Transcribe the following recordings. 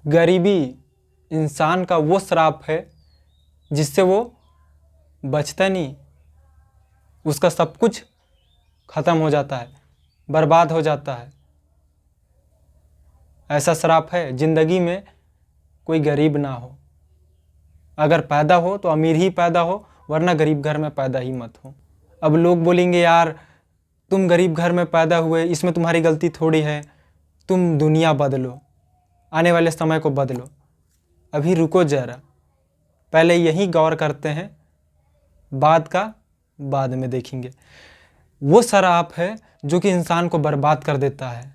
गरीबी इंसान का वो श्राप है जिससे वो बचता नहीं, उसका सब कुछ ख़त्म हो जाता है, बर्बाद हो जाता है। ऐसा श्राप है ज़िंदगी में कोई गरीब ना हो। अगर पैदा हो तो अमीर ही पैदा हो, वरना गरीब घर में पैदा ही मत हो। अब लोग बोलेंगे यार तुम गरीब घर में पैदा हुए, इसमें तुम्हारी गलती थोड़ी है, तुम दुनिया बदलो, आने वाले समय को बदलो। अभी रुको ज़रा, पहले यही गौर करते हैं, बाद का बाद में देखेंगे। वो श्राप है जो कि इंसान को बर्बाद कर देता है।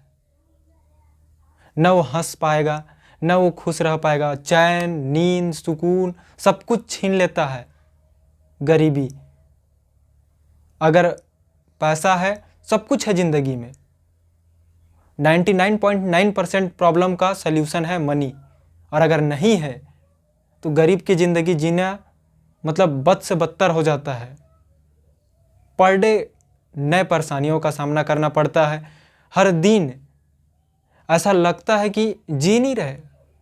न वो हंस पाएगा, न वो खुश रह पाएगा, चैन, नींद, सुकून सब कुछ छीन लेता है गरीबी। अगर पैसा है, सब कुछ है ज़िंदगी में। 99.9% प्रॉब्लम का सल्यूशन है मनी। और अगर नहीं है तो गरीब की ज़िंदगी जीना मतलब बद से बदतर हो जाता है। पर डे नए परेशानियों का सामना करना पड़ता है। हर दिन ऐसा लगता है कि जी नहीं रहे,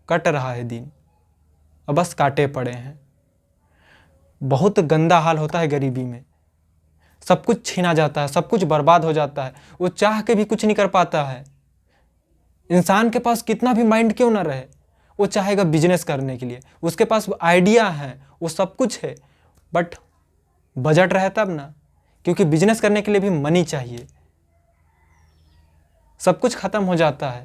कट रहा है दिन, अब बस काटे पड़े हैं। बहुत गंदा हाल होता है गरीबी में। सब कुछ छीना जाता है, सब कुछ बर्बाद हो जाता है। वो चाह के भी कुछ नहीं कर पाता है। इंसान के पास कितना भी माइंड क्यों ना रहे, वो चाहेगा बिजनेस करने के लिए, उसके पास आइडिया है, वो सब कुछ है, बट बजट रहे तब ना, क्योंकि बिजनेस करने के लिए भी मनी चाहिए। सब कुछ ख़त्म हो जाता है।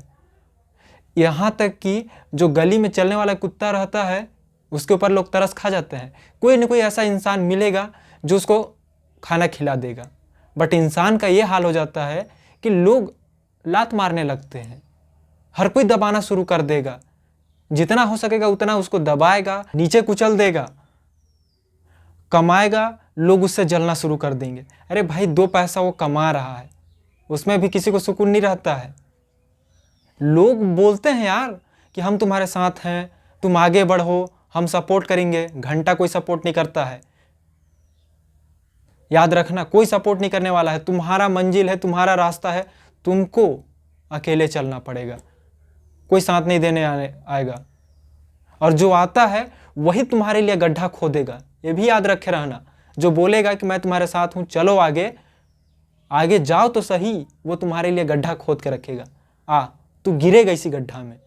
यहाँ तक कि जो गली में चलने वाला कुत्ता रहता है उसके ऊपर लोग तरस खा जाते हैं। कोई न कोई ऐसा इंसान मिलेगा जो उसको खाना खिला देगा। बट इंसान का ये हाल हो जाता है कि लोग लात मारने लगते हैं, हर कोई दबाना शुरू कर देगा, जितना हो सकेगा उतना उसको दबाएगा, नीचे कुचल देगा, कमाएगा, लोग उससे जलना शुरू कर देंगे। अरे भाई 2 पैसा वो कमा रहा है, उसमें भी किसी को सुकून नहीं रहता है। लोग बोलते हैं यार कि हम तुम्हारे साथ हैं, तुम आगे बढ़ो, हम सपोर्ट करेंगे। घंटा कोई सपोर्ट नहीं करता है। याद रखना, कोई सपोर्ट नहीं करने वाला है। तुम्हारा मंजिल है, तुम्हारा रास्ता है, तुमको अकेले चलना पड़ेगा। कोई साथ नहीं देने आएगा। और जो आता है वही तुम्हारे लिए गड्ढा खोदेगा। ये भी याद रखे रहना। जो बोलेगा कि मैं तुम्हारे साथ हूँ, चलो आगे, आगे जाओ तो सही, वो तुम्हारे लिए गड्ढा खोद के रखेगा। तू गिरेगा इसी गड्ढा में।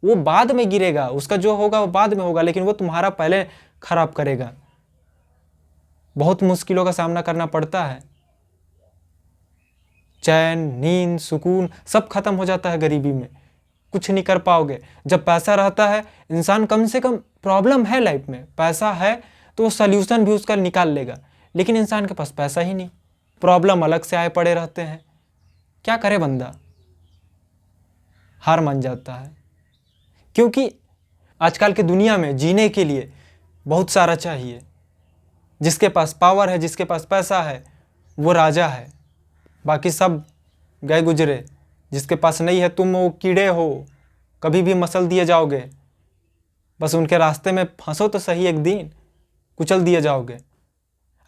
वो बाद में गिरेगा, उसका जो होगा वो बाद में होगा, लेकिन वो तुम्हारा पहले खराब करेगा। बहुत मुश्किलों का सामना करना पड़ता है। चैन, नींद, सुकून सब खत्म हो जाता है गरीबी में। कुछ नहीं कर पाओगे। जब पैसा रहता है, इंसान कम से कम, प्रॉब्लम है लाइफ में, पैसा है तो वो सल्यूशन भी उसका निकाल लेगा। लेकिन इंसान के पास पैसा ही नहीं, प्रॉब्लम अलग से आए पड़े रहते हैं। क्या करे बंदा, हार मान जाता है। क्योंकि आजकल की दुनिया में जीने के लिए बहुत सारा चाहिए। जिसके पास पावर है, जिसके पास पैसा है, वो राजा है, बाकी सब गए गुजरे। जिसके पास नहीं है, तुम वो कीड़े हो, कभी भी मसल दिए जाओगे। बस उनके रास्ते में फंसो तो सही, एक दिन कुचल दिए जाओगे।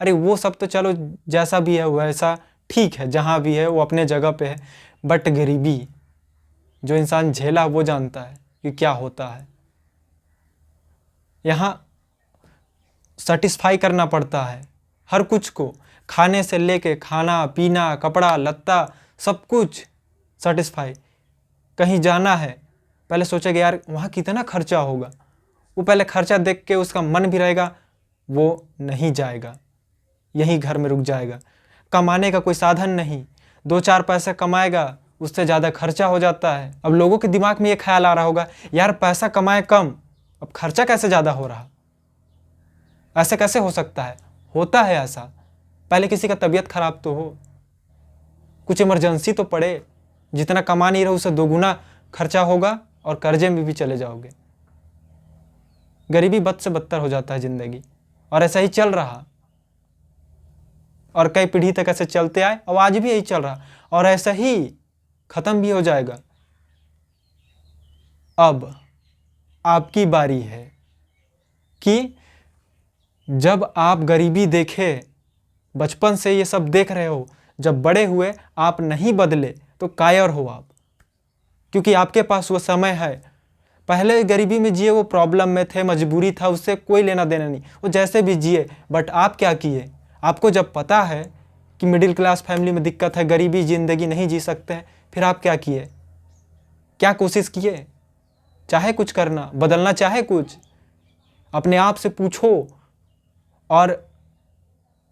अरे वो सब तो चलो जैसा भी है वैसा ठीक है, जहाँ भी है वो अपने जगह पे है। बट गरीबी जो इंसान झेला वो जानता है कि क्या होता है। यहाँ सेटिस्फाई करना पड़ता है हर कुछ को, खाने से लेके खाना पीना, कपड़ा लत्ता, सब कुछ सेटिस्फाई। कहीं जाना है, पहले सोचेगा यार वहाँ कितना खर्चा होगा, वो पहले खर्चा देख के उसका मन भी रहेगा, वो नहीं जाएगा, यहीं घर में रुक जाएगा। कमाने का कोई साधन नहीं, 2-4 पैसे कमाएगा, उससे ज़्यादा खर्चा हो जाता है। अब लोगों के दिमाग में ये ख्याल आ रहा होगा, यार पैसा कमाए कम, अब खर्चा कैसे ज़्यादा हो रहा, ऐसे कैसे हो सकता है? होता है ऐसा। पहले किसी का तबीयत खराब तो हो, कुछ इमरजेंसी तो पड़े, जितना कमा नहीं रहे उससे 2 गुना खर्चा होगा और कर्जे में भी चले जाओगे। गरीबी बद से बदतर हो जाता है ज़िंदगी, और ऐसा ही चल रहा, और कई पीढ़ी तक ऐसे चलते आए, और आज भी यही चल रहा, और ऐसा ही ख़त्म भी हो जाएगा। अब आपकी बारी है कि जब आप गरीबी देखे, बचपन से ये सब देख रहे हो, जब बड़े हुए आप नहीं बदले तो कायर हो आप। क्योंकि आपके पास वो समय है, पहले गरीबी में जिए, वो प्रॉब्लम में थे, मजबूरी था, उससे कोई लेना देना नहीं, वो जैसे भी जिए। बट आप क्या किए? आपको जब पता है कि मिडिल क्लास फैमिली में दिक्कत है, गरीबी ज़िंदगी नहीं जी सकते हैं, फिर आप क्या किए? क्या कोशिश किए? चाहे कुछ करना, बदलना चाहे कुछ, अपने आप से पूछो और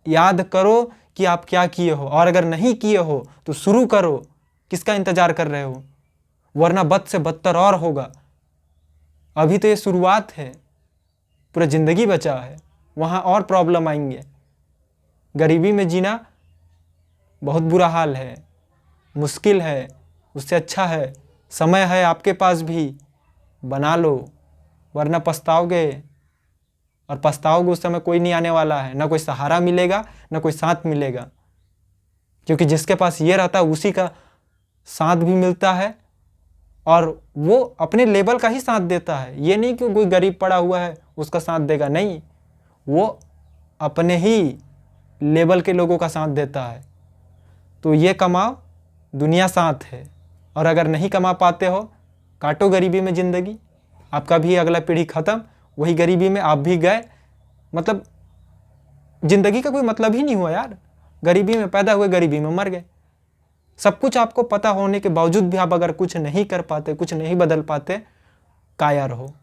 याद करो कि आप क्या किए हो, और अगर नहीं किए हो तो शुरू करो। किसका इंतज़ार कर रहे हो? वरना बद से बदतर और होगा। अभी तो ये शुरुआत है, पूरा ज़िंदगी बचा है, वहाँ और प्रॉब्लम आएंगे। गरीबी में जीना बहुत बुरा हाल है, मुश्किल है। उससे अच्छा है, समय है आपके पास भी, बना लो, वरना पछताओगे। और पछताओगे उस समय कोई नहीं आने वाला है, ना कोई सहारा मिलेगा, ना कोई साथ मिलेगा। क्योंकि जिसके पास ये रहता है उसी का साथ भी मिलता है, और वो अपने लेवल का ही साथ देता है। ये नहीं कि कोई गरीब पड़ा हुआ है उसका साथ देगा, नहीं, वो अपने ही लेवल के लोगों का साथ देता है। तो ये कमाओ, दुनिया साथ है। और अगर नहीं कमा पाते हो, काटो गरीबी में ज़िंदगी, आपका भी अगला पीढ़ी ख़त्म, वही गरीबी में आप भी गए। मतलब ज़िंदगी का कोई मतलब ही नहीं हुआ यार। गरीबी में पैदा हुए, गरीबी में मर गए। सब कुछ आपको पता होने के बावजूद भी आप अगर कुछ नहीं कर पाते, कुछ नहीं बदल पाते, कायर हो,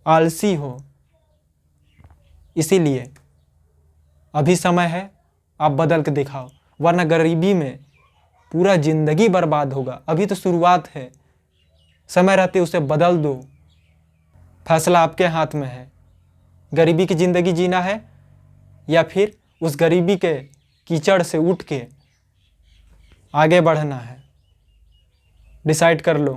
आलसी हो। इसीलिए अभी समय है, आप बदल के दिखाओ, वरना गरीबी में पूरा ज़िंदगी बर्बाद होगा। अभी तो शुरुआत है, समय रहते उसे बदल दो। फैसला आपके हाथ में है, गरीबी की ज़िंदगी जीना है या फिर उस गरीबी के कीचड़ से उठ के आगे बढ़ना है। डिसाइड कर लो।